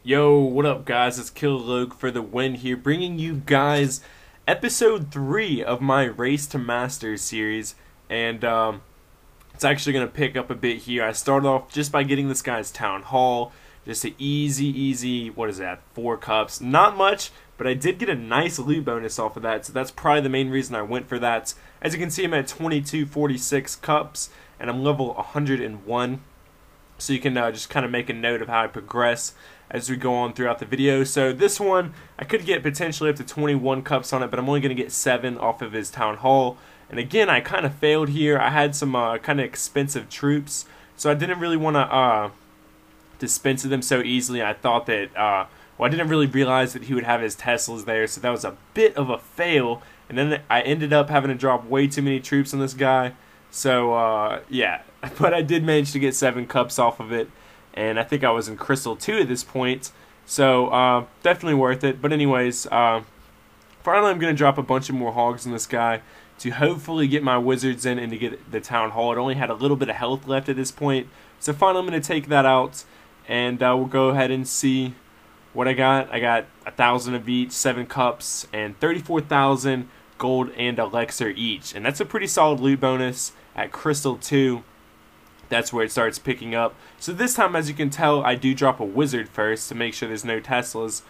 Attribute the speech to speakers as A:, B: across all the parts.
A: Yo, what up, guys? It's Killogue for the win here, bringing you guys episode 3 of my Race to Masters series. And it's actually going to pick up a bit here. I started off just by getting this guy's Town Hall. Just an easy, what is that, 4 cups. Not much, but I did get a nice loot bonus off of that, so that's probably the main reason I went for that. As you can see, I'm at 2246 cups, and I'm level 101. So you can just kind of make a note of how I progress as we go on throughout the video. So this one, I could get potentially up to 21 cups on it, but I'm only going to get 7 off of his Town Hall. And again, I kind of failed here. I had some kind of expensive troops, so I didn't really want to dispense of them so easily. I thought that, well, I didn't really realize that he would have his Teslas there, so that was a bit of a fail. And then I ended up having to drop way too many troops on this guy. So, yeah, but I did manage to get 7 cups off of it, and I think I was in Crystal 2 at this point, so definitely worth it. But anyways, finally I'm going to drop a bunch of more hogs on this guy to hopefully get my wizards in and to get the Town Hall. It only had a little bit of health left at this point, so finally I'm going to take that out, and we'll go ahead and see what I got. I got 1,000 of each, 7 cups, and 34,000 gold and elixir each, and that's a pretty solid loot bonus. At Crystal 2, that's where it starts picking up. So this time, as you can tell, I do drop a wizard first to make sure there's no Teslas.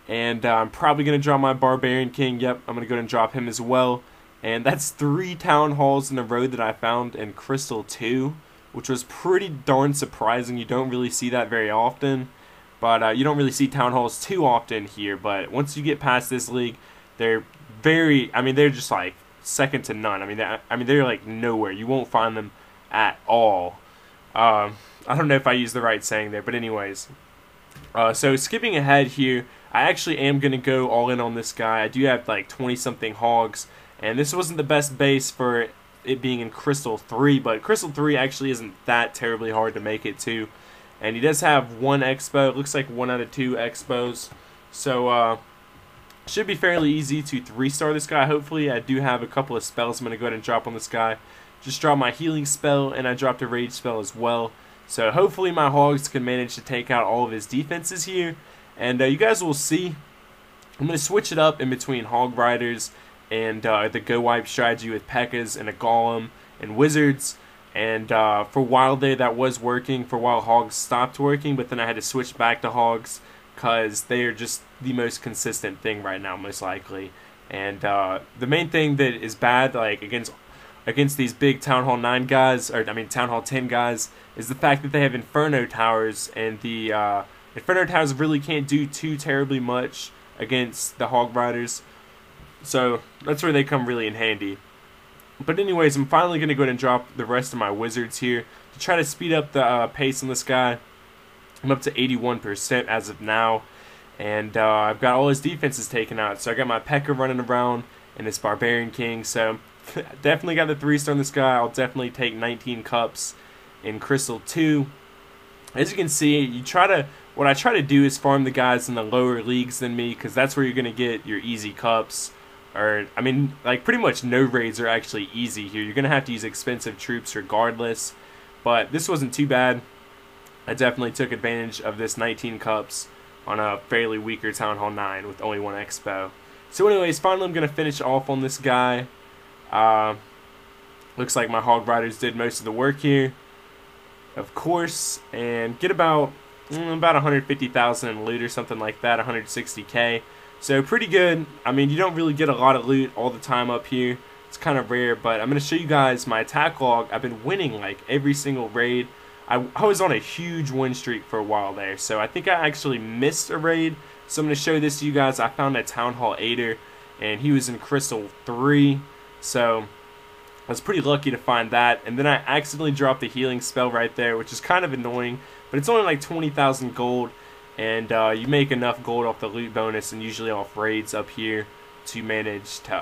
A: And I'm probably going to draw my barbarian king. Yep, I'm going to go and drop him as well. And that's 3 town halls in a row that I found in Crystal 2, which was pretty darn surprising. You don't really see that very often. But you don't really see town halls too often here. But once you get past this league, they're they're just like second to none. They're like nowhere. You won't find them at all. I don't know if I used the right saying there, but anyways. So skipping ahead here, I actually am going to go all in on this guy. I do have like 20-something hogs, and this wasn't the best base for it being in Crystal 3, but Crystal 3 actually isn't that terribly hard to make it to. And he does have 1 xbow. It looks like 1 out of 2 xbows. So, should be fairly easy to 3-star this guy. Hopefully, I do have a couple of spells I'm going to go ahead and drop on this guy. Just drop my healing spell, and I dropped a rage spell as well. So hopefully my hogs can manage to take out all of his defenses here. And you guys will see. I'm going to switch it up in between hog riders and the go wipe strategy with pekkas and a golem and wizards. And for a while there, that was working. For a while, hogs stopped working, but then I had to switch back to hogs, because they are just the most consistent thing right now, most likely. And the main thing that is bad, like against these big Town Hall 9 guys, Town Hall 10 guys, is the fact that they have Inferno Towers, and the Inferno Towers really can't do too terribly much against the Hog Riders. So that's where they come really in handy. But anyways, I'm finally going to go ahead and drop the rest of my wizards here to try to speed up the pace on this guy. I'm up to 81% as of now, and I've got all his defenses taken out. So I got my Pekka running around and this Barbarian King. So definitely got the 3-star on this guy. I'll definitely take 19 cups in Crystal 2. As you can see, what I try to do is farm the guys in the lower leagues than me, because that's where you're going to get your easy cups. Like pretty much no raids are actually easy here. You're going to have to use expensive troops regardless, but this wasn't too bad. I definitely took advantage of this 19 cups on a fairly weaker Town Hall 9 with only 1 expo. So anyways, finally I'm going to finish off on this guy. Looks like my hog riders did most of the work here, of course, and get about 150,000 in loot or something like that, 160k. So pretty good. You don't really get a lot of loot all the time up here. It's kind of rare, but I'm going to show you guys my attack log. I've been winning like every single raid. I was on a huge win streak for a while there, so I think I actually missed a raid. So I'm going to show this to you guys. I found a Town Hall 8er, and he was in Crystal 3, so I was pretty lucky to find that. And then I accidentally dropped the healing spell right there, which is kind of annoying, but it's only like 20,000 gold, and you make enough gold off the loot bonus and usually off raids up here to manage to,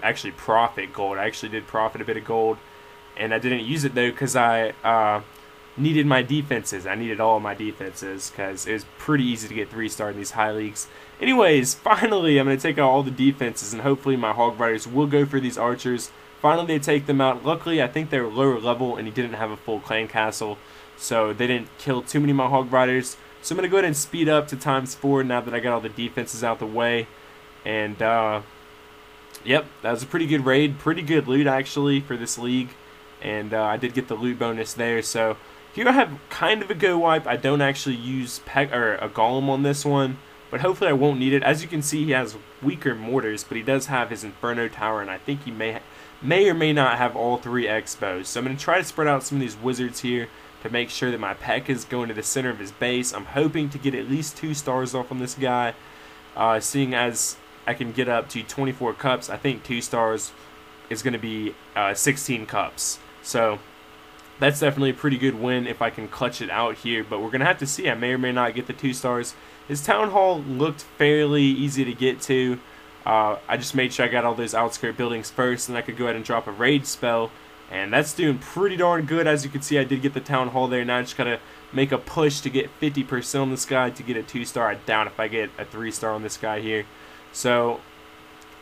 A: actually profit gold. I actually did profit a bit of gold, and I didn't use it though because I needed my defenses. I needed all of my defenses because it was pretty easy to get 3-star in these high leagues. Anyways, finally I'm going to take out all the defenses, and hopefully my hog riders will go for these archers. Finally they take them out. Luckily I think they were lower level and he didn't have a full clan castle, so they didn't kill too many of my hog riders. So I'm going to go ahead and speed up to ×4 now that I got all the defenses out the way. And, yep, that was a pretty good raid. Pretty good loot, actually, for this league. And I did get the loot bonus there. So here I have kind of a go wipe. I don't actually use a golem on this one, but hopefully I won't need it. As you can see, he has weaker mortars, but he does have his Inferno Tower, and I think he may or may not have all 3 xbows. So I'm going to try to spread out some of these wizards here to make sure that my pekka is going to the center of his base. I'm hoping to get at least 2 stars off on this guy, seeing as I can get up to 24 cups. I think 2 stars is going to be 16 cups. So that's definitely a pretty good win if I can clutch it out here, but we're going to have to see. I may or may not get the 2 stars. His town hall looked fairly easy to get to. I just made sure I got all those outskirt buildings first, and I could go ahead and drop a raid spell, and that's doing pretty darn good. As you can see, I did get the town hall there. Now I just got to make a push to get 50% on this guy to get a 2-star. I doubt if I get a 3-star on this guy here. So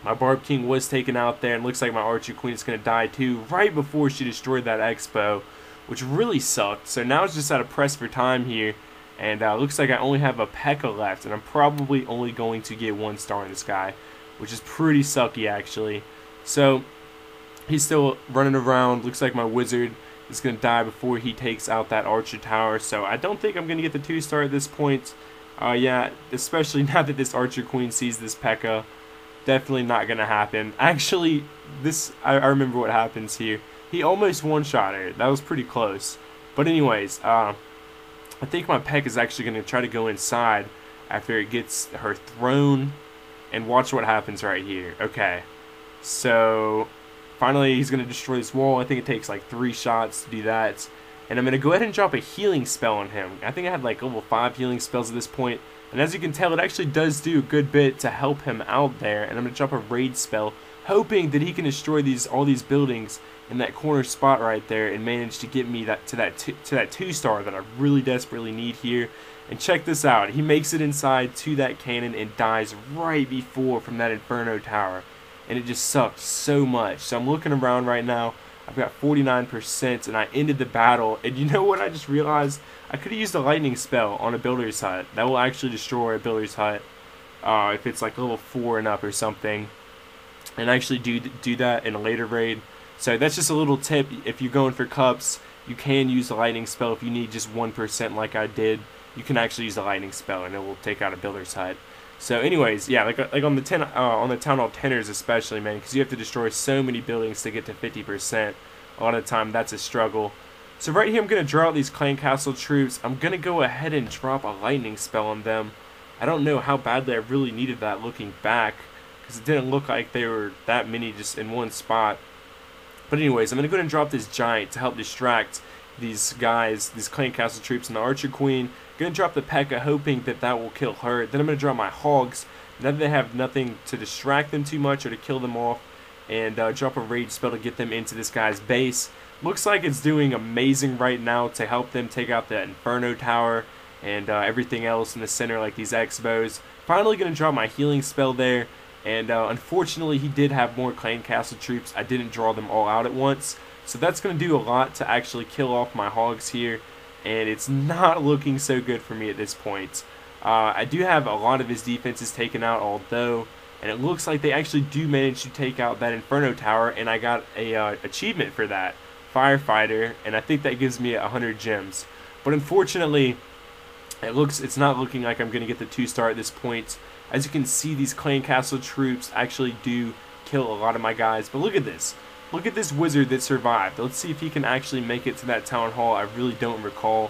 A: my Barb King was taken out there, and looks like my Archer Queen is going to die too right before she destroyed that xbow, which really sucked. So now it's just at a press for time here, and looks like I only have a pekka left, and I'm probably only going to get 1 star on this guy, which is pretty sucky actually. So he's still running around. Looks like my wizard is going to die before he takes out that Archer Tower, so I don't think I'm going to get the 2-star at this point. Yeah, especially now that this Archer Queen sees this pekka. Definitely not going to happen. Actually, I remember what happens here. He almost one-shot her. That was pretty close. But anyways, I think my pekka is actually going to try to go inside after it gets her thrown. And watch what happens right here. Okay. So, finally he's going to destroy this wall. I think it takes like 3 shots to do that. And I'm going to go ahead and drop a healing spell on him. I think I had like level 5 healing spells at this point. And as you can tell, it actually does do a good bit to help him out there. And I'm going to drop a raid spell, hoping that he can destroy all these buildings in that corner spot right there and manage to get me to that 2-star that I really desperately need here. And check this out. He makes it inside to that cannon and dies right before from that Inferno Tower. And it just sucked so much. So I'm looking around right now. I've got 49%, and I ended the battle. And you know what I just realized? I could have used a lightning spell on a builder's hut. That will actually destroy a builder's hut if it's like level 4 and up or something. And actually do that in a later raid. So that's just a little tip. If you're going for cups, you can use a lightning spell if you need just 1% like I did. You can actually use a lightning spell, and it will take out a builder's hut. So anyways, yeah, like on the town hall tenors especially, man, because you have to destroy so many buildings to get to 50%. A lot of the time, that's a struggle. So right here, I'm going to draw out these clan castle troops. I'm going to go ahead and drop a lightning spell on them. I don't know how badly I really needed that looking back, because it didn't look like there were that many just in one spot. But anyways, I'm going to go ahead and drop this giant to help distract these guys, these clan castle troops, and the Archer Queen. Going to drop the pekka, hoping that will kill her. Then I'm going to drop my hogs. Now that they have nothing to distract them too much or to kill them off, and drop a rage spell to get them into this guy's base. Looks like it's doing amazing right now to help them take out that Inferno Tower and everything else in the center, like these xbows. Finally going to drop my healing spell there, and unfortunately he did have more clan castle troops. I didn't draw them all out at once, so that's going to do a lot to actually kill off my hogs here, and it's not looking so good for me at this point. I do have a lot of his defenses taken out, although, and it looks like they actually do manage to take out that Inferno Tower, and I got a achievement for that, Firefighter, and I think that gives me 100 gems. But unfortunately, it's not looking like I'm going to get the 2-star at this point. As you can see, these clan castle troops actually do kill a lot of my guys. But look at this. Look at this wizard that survived. Let's see if he can actually make it to that town hall. I really don't recall.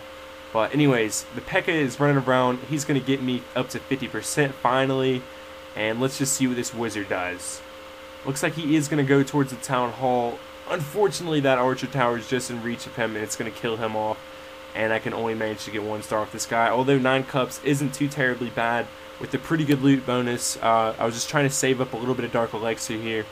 A: But anyways, the pekka is running around. He's going to get me up to 50% finally. And let's just see what this wizard does. Looks like he is going to go towards the town hall. Unfortunately, that Archer Tower is just in reach of him, and it's going to kill him off. And I can only manage to get 1 star off this guy. Although 9 cups isn't too terribly bad with the pretty good loot bonus. I was just trying to save up a little bit of dark elixir here.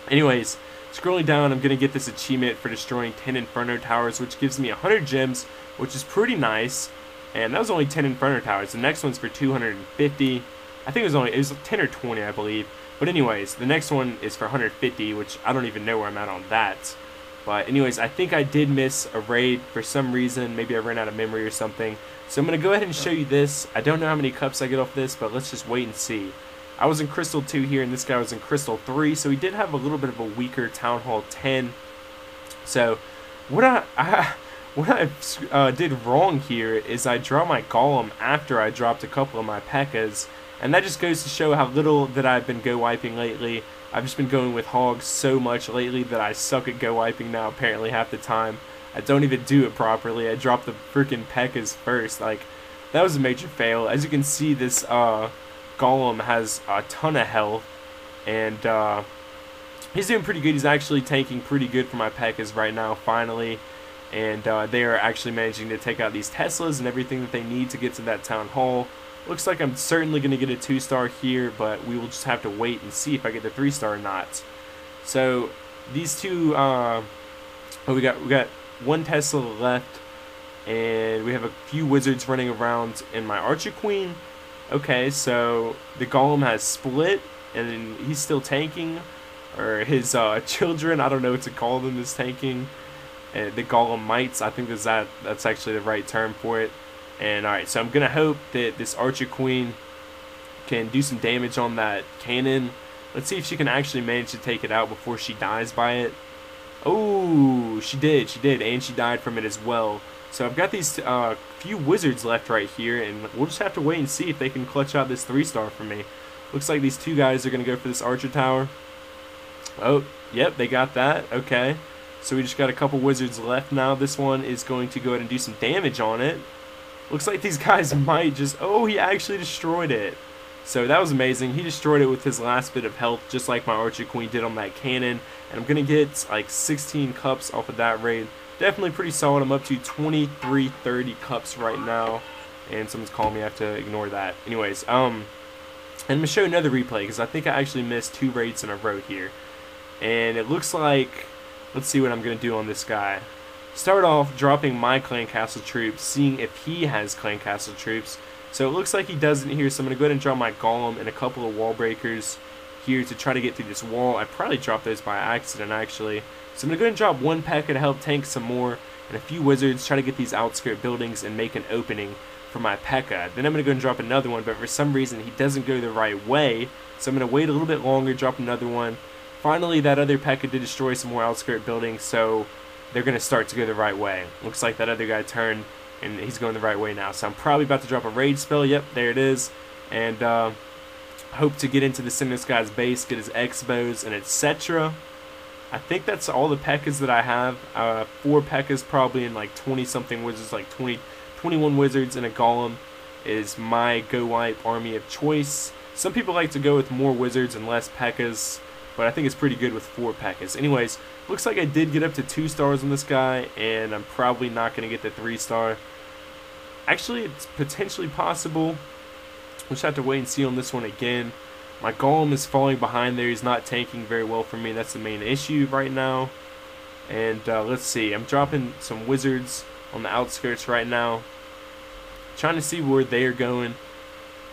A: Anyways, scrolling down, I'm going to get this achievement for destroying 10 Inferno Towers, which gives me 100 gems, which is pretty nice. And that was only 10 Inferno Towers. The next one's for 250. I think it was 10 or 20, I believe. But anyways, the next one is for 150, which I don't even know where I'm at on that. But anyways, I think I did miss a raid for some reason. Maybe I ran out of memory or something. So I'm going to go ahead and show you this. I don't know how many cups I get off this, but let's just wait and see. I was in Crystal 2 here, and this guy was in Crystal 3, so he did have a little bit of a weaker Town Hall 10. So what I did wrong here is I draw my golem after I dropped a couple of my pekkas, and that just goes to show how little that I've been go wiping lately. I've just been going with hogs so much lately that I suck at go wiping now apparently half the time. I don't even do it properly. I dropped the freaking pekkas first. Like, that was a major fail. As you can see, this golem has a ton of health, and he's doing pretty good. He's actually tanking pretty good for my pekkas right now, finally. And they are actually managing to take out these Teslas and everything that they need to get to that town hall. Looks like I'm certainly going to get a 2-star here, but we will just have to wait and see if I get the 3-star or not. So these two, we got one Tesla left, and we have a few wizards running around in my Archer Queen. Okay, so the golem has split, and he's still tanking, or his children, I don't know what to call them, is tanking. The golem mites, I think that's actually the right term for it. And alright, so I'm going to hope that this Archer Queen can do some damage on that cannon. Let's see if she can actually manage to take it out before she dies by it. Oh, she did, and she died from it as well. So I've got these few wizards left right here, and we'll just have to wait and see if they can clutch out this 3-star for me. Looks like these two guys are going to go for this Archer Tower. Oh, yep, they got that. Okay. So we just got a couple wizards left now. This one is going to go ahead and do some damage on it. Looks like these guys might just... Oh, he actually destroyed it. So that was amazing. He destroyed it with his last bit of health, just like my Archer Queen did on that cannon. And I'm going to get like 16 cups off of that raid. Definitely pretty solid. I'm up to 2330 cups right now. And someone's calling me. I have to ignore that. Anyways, and I'm going to show you another replay, because I think I actually missed 2 raids in a row here. And it looks like... Let's see what I'm going to do on this guy. Start off dropping my clan castle troops, seeing if he has clan castle troops. So it looks like he doesn't here, so I'm going to go ahead and draw my golem and a couple of wall breakers here to try to get through this wall. I probably dropped those by accident, actually. So I'm going to go ahead and drop one pekka to help tank some more, and a few wizards, try to get these outskirt buildings and make an opening for my pekka. Then I'm going to go and drop another one, but for some reason he doesn't go the right way. So I'm going to wait a little bit longer, drop another one. Finally, that other pekka did destroy some more outskirt buildings, so they're going to start to go the right way. Looks like that other guy turned, and he's going the right way now. So I'm probably about to drop a raid spell. Yep, there it is. And hope to get into the center of this guy's base, get his xbows, and etc. I think that's all the pekkas that I have. 4 pekkas probably, and like 20-something wizards, like 21 wizards and a golem is my go wipe army of choice. Some people like to go with more wizards and less pekkas, but I think it's pretty good with 4 pekkas. Anyways, looks like I did get up to 2 stars on this guy, and I'm probably not going to get the 3-star. Actually, it's potentially possible. We'll just have to wait and see on this one again. My golem is falling behind there. He's not tanking very well for me. That's the main issue right now. And let's see. I'm dropping some wizards on the outskirts right now, trying to see where they are going,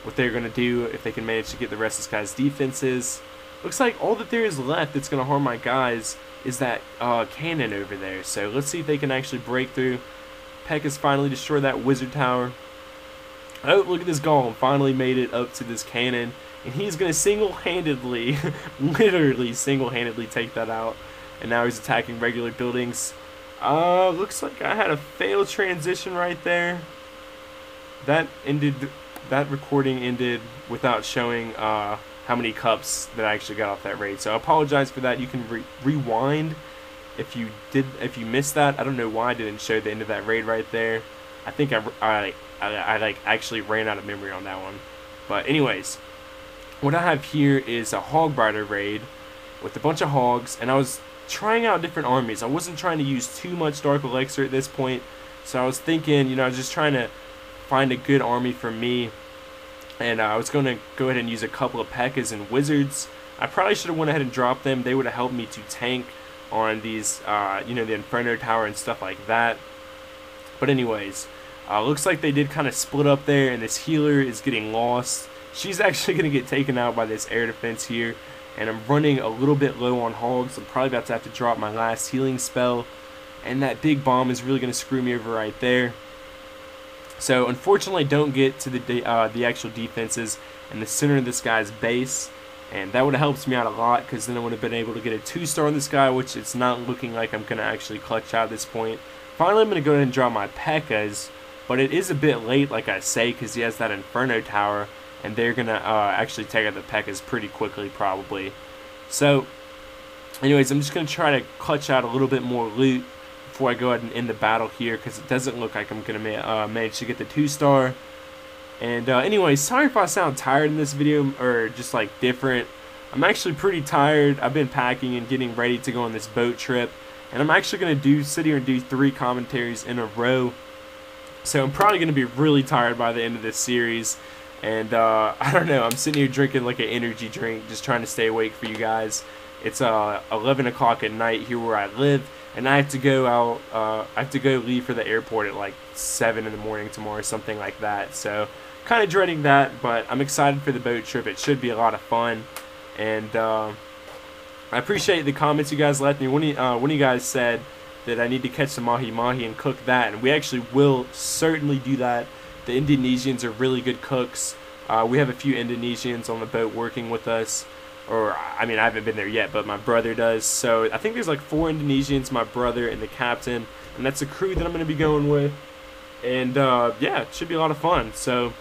A: what they're going to do, if they can manage to get the rest of this guy's defenses. Looks like all that there is left that's going to harm my guys is that cannon over there. So let's see if they can actually break through. Pekka's finally destroyed that wizard tower. Oh, look at this golem. Finally made it up to this cannon. And he's going to single-handedly, literally single-handedly take that out. And now he's attacking regular buildings. Looks like I had a failed transition right there. That recording ended without showing how many cups that I actually got off that raid. So I apologize for that. You can rewind if you missed that. I don't know why I didn't show the end of that raid right there. I think I like actually ran out of memory on that one. But anyways, what I have here is a hog rider raid with a bunch of hogs, and I was trying out different armies. I wasn't trying to use too much dark elixir at this point, so I was thinking, I was just trying to find a good army for me. And I was going to go ahead and use a couple of pekkas and wizards. I probably should have went ahead and dropped them. They would have helped me to tank on these, the Inferno Tower and stuff like that. But anyways, looks like they did kind of split up there, and this healer is getting lost. She's actually going to get taken out by this air defense here. and I'm running a little bit low on hogs. I'm probably about to have to drop my last healing spell, and that big bomb is really going to screw me over right there. So unfortunately I don't get to the actual defenses in the center of this guy's base, and that would have helped me out a lot, because then I would have been able to get a 2-star on this guy, which it's not looking like I'm going to actually clutch out at this point. Finally I'm going to go ahead and drop my pekkas, but it is a bit late, like I say, because he has that Inferno Tower, and they're going to actually take out the pekkas pretty quickly probably. So anyways, I'm just going to try to clutch out a little bit more loot before I go ahead and end the battle here, because it doesn't look like I'm going to manage to get the 2-star. And anyway, sorry if I sound tired in this video, or just like different. I'm actually pretty tired. I've been packing and getting ready to go on this boat trip, and I'm actually going to sit here and do 3 commentaries in a row. So I'm probably going to be really tired by the end of this series. And I don't know, I'm sitting here drinking like an energy drink, just trying to stay awake for you guys. It's 11 o'clock at night here where I live, and I have to go out. I have to go leave for the airport at like 7 in the morning tomorrow, something like that. So kind of dreading that, but I'm excited for the boat trip. It should be a lot of fun, and I appreciate the comments you guys left me. One of you guys said that I need to catch some mahi-mahi and cook that, and we actually will certainly do that. The Indonesians are really good cooks. We have a few Indonesians on the boat working with us. Or, I mean, I haven't been there yet, but my brother does. So, I think there's like 4 Indonesians, my brother, and the captain. And that's a crew that I'm going to be going with. And, yeah, it should be a lot of fun. So,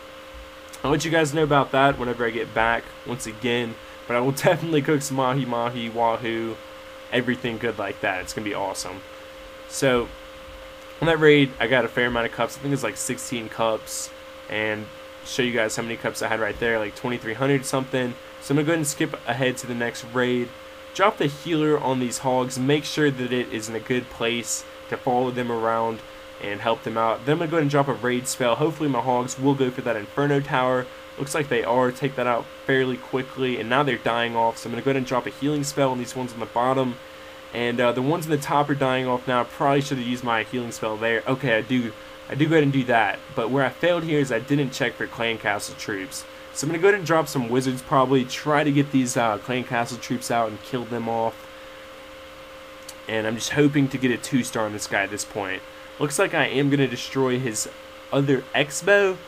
A: I'll let you guys know about that whenever I get back once again. But I will definitely cook some mahi-mahi, wahoo, everything good like that. It's going to be awesome. So, on that raid, I got a fair amount of cups. I think it's like 16 cups. And show you guys how many cups I had right there, like 2,300 something. So I'm going to go ahead and skip ahead to the next raid. Drop the healer on these hogs. Make sure that it is in a good place to follow them around and help them out. Then I'm going to go ahead and drop a raid spell. Hopefully my hogs will go for that Inferno Tower. Looks like they are. Take that out fairly quickly. And now they're dying off. So I'm going to go ahead and drop a healing spell on these ones on the bottom. And the ones on the top are dying off now. I probably should have used my healing spell there. Okay, I do go ahead and do that. But where I failed here is I didn't check for clan castle troops. So I'm going to go ahead and drop some wizards probably. Try to get these clan castle troops out and kill them off. And I'm just hoping to get a 2-star on this guy at this point. Looks like I am going to destroy his other xbow.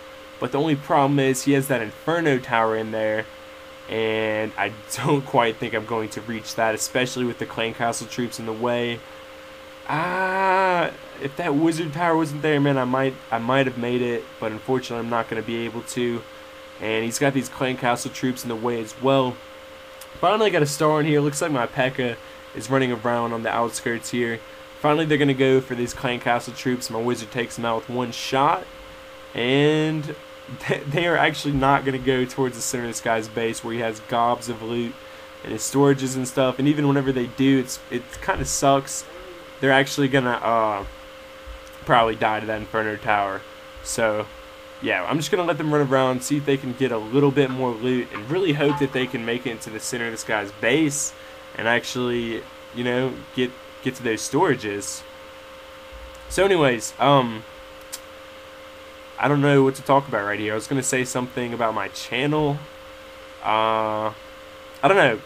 A: But the only problem is he has that Inferno Tower in there. And I don't quite think I'm going to reach that, especially with the clan castle troops in the way. If that wizard tower wasn't there, man, I might have made it, but unfortunately I'm not going to be able to. And he's got these clan castle troops in the way as well. Finally got a star in here. Looks like my pekka is running around on the outskirts here. Finally they're going to go for these clan castle troops. My wizard takes them out with 1 shot. And they are actually not going to go towards the center of this guy's base where he has gobs of loot and his storages and stuff. And even whenever they do, it kind of sucks. They're actually going to probably die to that Inferno Tower. So, yeah, I'm just going to let them run around, see if they can get a little bit more loot, and really hope that they can make it into the center of this guy's base and actually, you know, get to those storages. So anyways, I don't know what to talk about right here. I was going to say something about my channel. I don't know.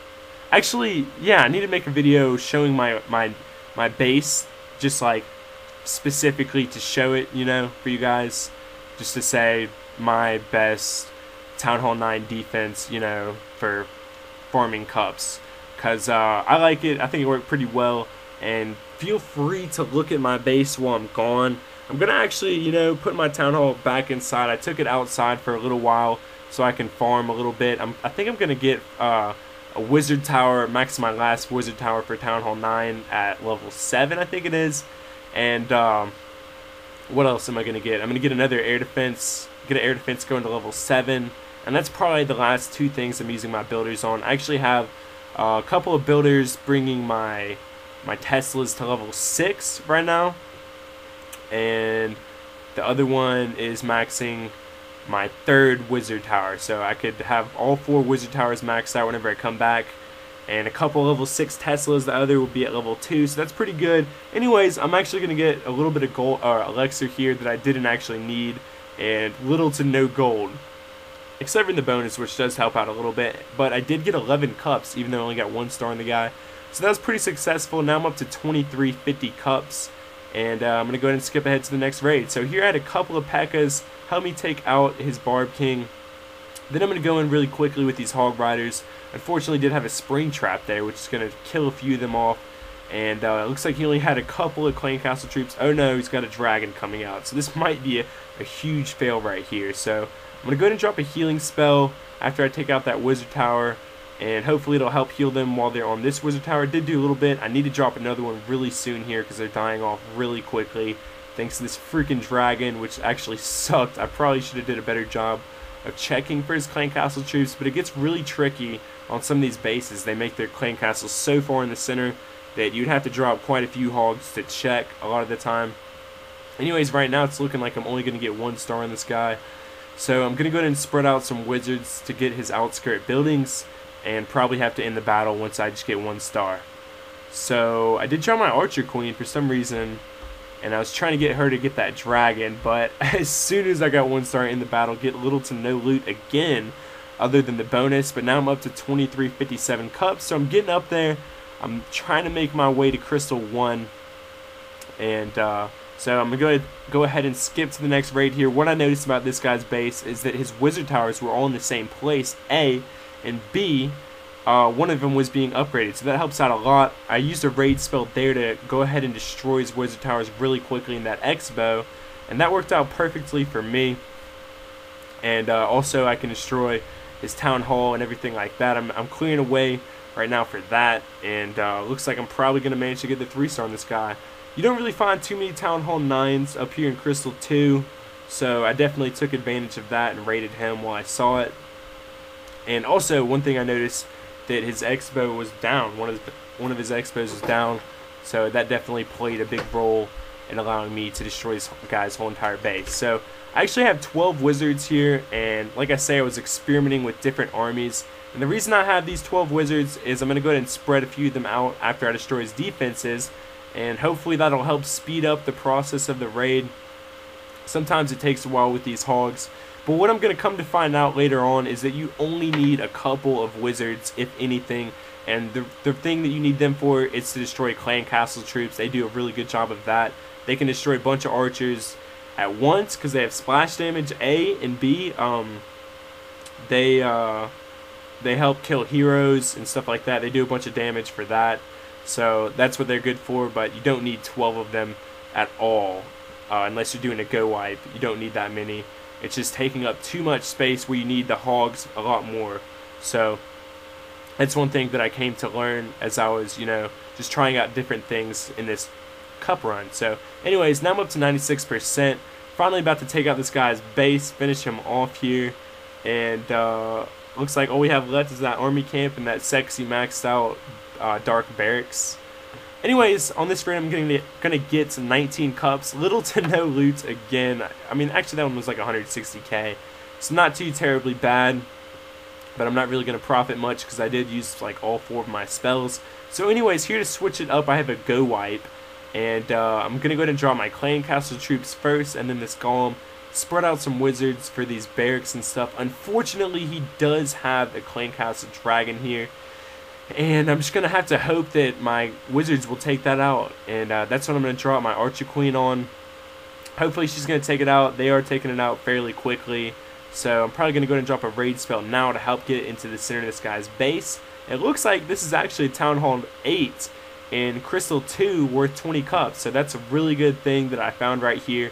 A: Actually, yeah, I need to make a video showing my base, just like specifically to show it, you know, for you guys. Just to say my best Town Hall 9 defense, you know, for farming cups. Because I like it. I think it worked pretty well. And feel free to look at my base while I'm gone. I'm going to actually, you know, put my Town Hall back inside. I took it outside for a little while so I can farm a little bit. I think I'm going to get a Wizard Tower, max my last Wizard Tower for Town Hall 9 at level 7, I think it is. And what else am I going to get? I'm going to get another air defense, get an air defense going to level 7. And that's probably the last 2 things I'm using my builders on. I actually have a couple of builders bringing my Teslas to level 6 right now. And the other one is maxing my 3rd Wizard Tower. So I could have all 4 Wizard Towers maxed out whenever I come back. And a couple level 6 Teslas. The other will be at level 2. So that's pretty good. Anyways, I'm actually going to get a little bit of gold, elixir here that I didn't actually need. And little to no gold. except for the bonus, which does help out a little bit. But I did get 11 cups, even though I only got 1 star on the guy. So that was pretty successful. Now I'm up to 2350 cups. And I'm going to go ahead and skip ahead to the next raid. So here I had a couple of pekkas help me take out his Barb King. Then I'm going to go in really quickly with these Hog Riders. Unfortunately, did have a spring trap there, which is going to kill a few of them off. And it looks like he only had a couple of Clan Castle troops. Oh no, he's got a dragon coming out. So this might be a huge fail right here. So I'm going to go ahead and drop a healing spell after I take out that Wizard Tower. And hopefully it'll help heal them while they're on this Wizard Tower. It did do a little bit. I need to drop another one really soon here because they're dying off really quickly. Thanks to this freaking dragon, which actually sucked. I probably should have did a better job of checking for his Clan Castle troops. But it gets really tricky on some of these bases. They make their Clan Castles so far in the center that you'd have to drop quite a few hogs to check a lot of the time. Anyways, right now it's looking like I'm only going to get 1 star on this guy. So I'm going to go ahead and spread out some wizards to get his outskirt buildings, and probably have to end the battle once I just get 1 star. So I did draw my Archer Queen for some reason, and I was trying to get her to get that dragon, but as soon as I got 1 star in the battle, get little to no loot again, other than the bonus. But now I'm up to 2357 cups, so I'm getting up there. I'm trying to make my way to Crystal 1, and so I'm going to go ahead and skip to the next raid here. What I noticed about this guy's base is that his Wizard Towers were all in the same place, A, and B, one of them was being upgraded, so that helps out a lot. I used a raid spell there to go ahead and destroy his Wizard Towers really quickly in that xbow, and that worked out perfectly for me. And also I can destroy his Town Hall and everything like that. I'm clearing away right now for that, and looks like I'm probably going to manage to get the 3 star on this guy. You don't really find too many Town Hall 9s up here in Crystal 2, so I definitely took advantage of that and raided him while I saw it. And also, one thing I noticed, that his xbow was down. One of his xbows was down, so that definitely played a big role in allowing me to destroy this guy's whole entire base. So I actually have 12 wizards here, and like I say, I was experimenting with different armies. And the reason I have these 12 wizards is I'm going to go ahead and spread a few of them out after I destroy his defenses, and hopefully that'll help speed up the process of the raid. Sometimes it takes a while with these hogs, but what I'm going to come to find out later on is that you only need a couple of wizards, if anything, and the thing that you need them for is to destroy Clan Castle troops. They do a really good job of that. They can destroy a bunch of archers at once because they have splash damage, A, and B, they help kill heroes and stuff like that. They do a bunch of damage for that, so that's what they're good for, but you don't need 12 of them at all, unless you're doing a go wipe. You don't need that many. It's just taking up too much space where you need the hogs a lot more. So that's one thing that I came to learn as I was, just trying out different things in this cup run. So anyways, now I'm up to 96%. Finally about to take out this guy's base, finish him off here. And looks like all we have left is that army camp and that sexy maxed out dark barracks. Anyways, on this raid I'm gonna get some 19 cups, little to no loot again. I mean, actually that one was like 160k. It's not too terribly bad, but I'm not really gonna profit much because I did use like all 4 of my spells. So anyways, here to switch it up, I have a go wipe, and I'm gonna go ahead and draw my Clan Castle troops first, and then this golem. Spread out some wizards for these barracks and stuff. Unfortunately, he does have a Clan Castle dragon here, and I'm just going to have to hope that my wizards will take that out. And that's what I'm going to draw my Archer Queen on. Hopefully she's going to take it out. They are taking it out fairly quickly. So I'm probably going to go ahead and drop a raid spell now to help get it into the center of this guy's base. It looks like this is actually Town Hall 8 in Crystal 2 worth 20 cups. So that's a really good thing that I found right here.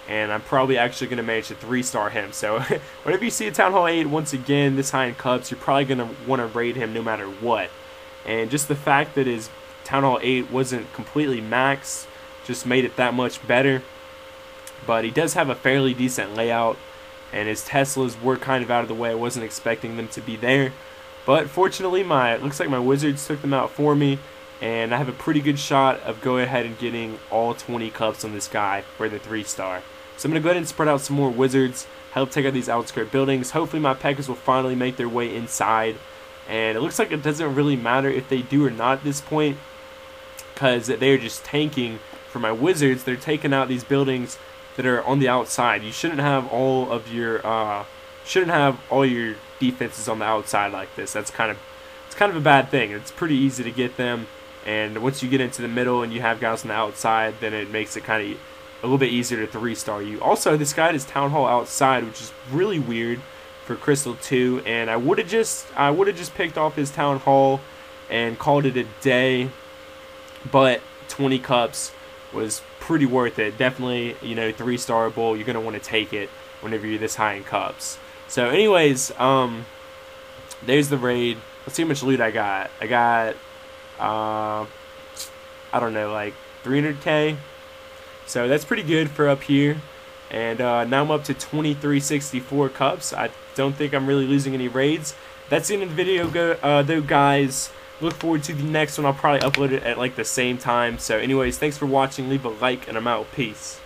A: And I'm probably actually going to manage to 3-star him. So whenever you see a Town Hall 8 once again this high in cups, you're probably going to want to raid him no matter what. And just the fact that his Town Hall 8 wasn't completely max just made it that much better. But he does have a fairly decent layout, and his Teslas were kind of out of the way. I wasn't expecting them to be there. But fortunately, it looks like my wizards took them out for me. And I have a pretty good shot of going ahead and getting all 20 cups on this guy for the 3-star. So I'm going to go ahead and spread out some more wizards, help take out these outskirt buildings. Hopefully my pekkas will finally make their way inside. And it looks like it doesn't really matter if they do or not at this point, because they're just tanking for my wizards. They're taking out these buildings that are on the outside. You shouldn't have all of your shouldn't have all your defenses on the outside like this. It's kind of a bad thing. It's pretty easy to get them, and once you get into the middle and you have guys on the outside, then it makes it kind of a little bit easier to 3-star you. Also, this guy has Town Hall outside, which is really weird for Crystal 2, and I would have just picked off his Town Hall and called it a day, but 20 cups was pretty worth it. Definitely, 3-starable. You're going to want to take it whenever you're this high in cups. So anyways, there's the raid. Let's see how much loot I got. I got, I don't know, like 300k. So that's pretty good for up here. And now I'm up to 2364 cups. I don't think I'm really losing any raids. That's the end of the video, though, guys. Look forward to the next one. I'll probably upload it at like the same time. So anyways, thanks for watching. Leave a like, and I'm out. Peace.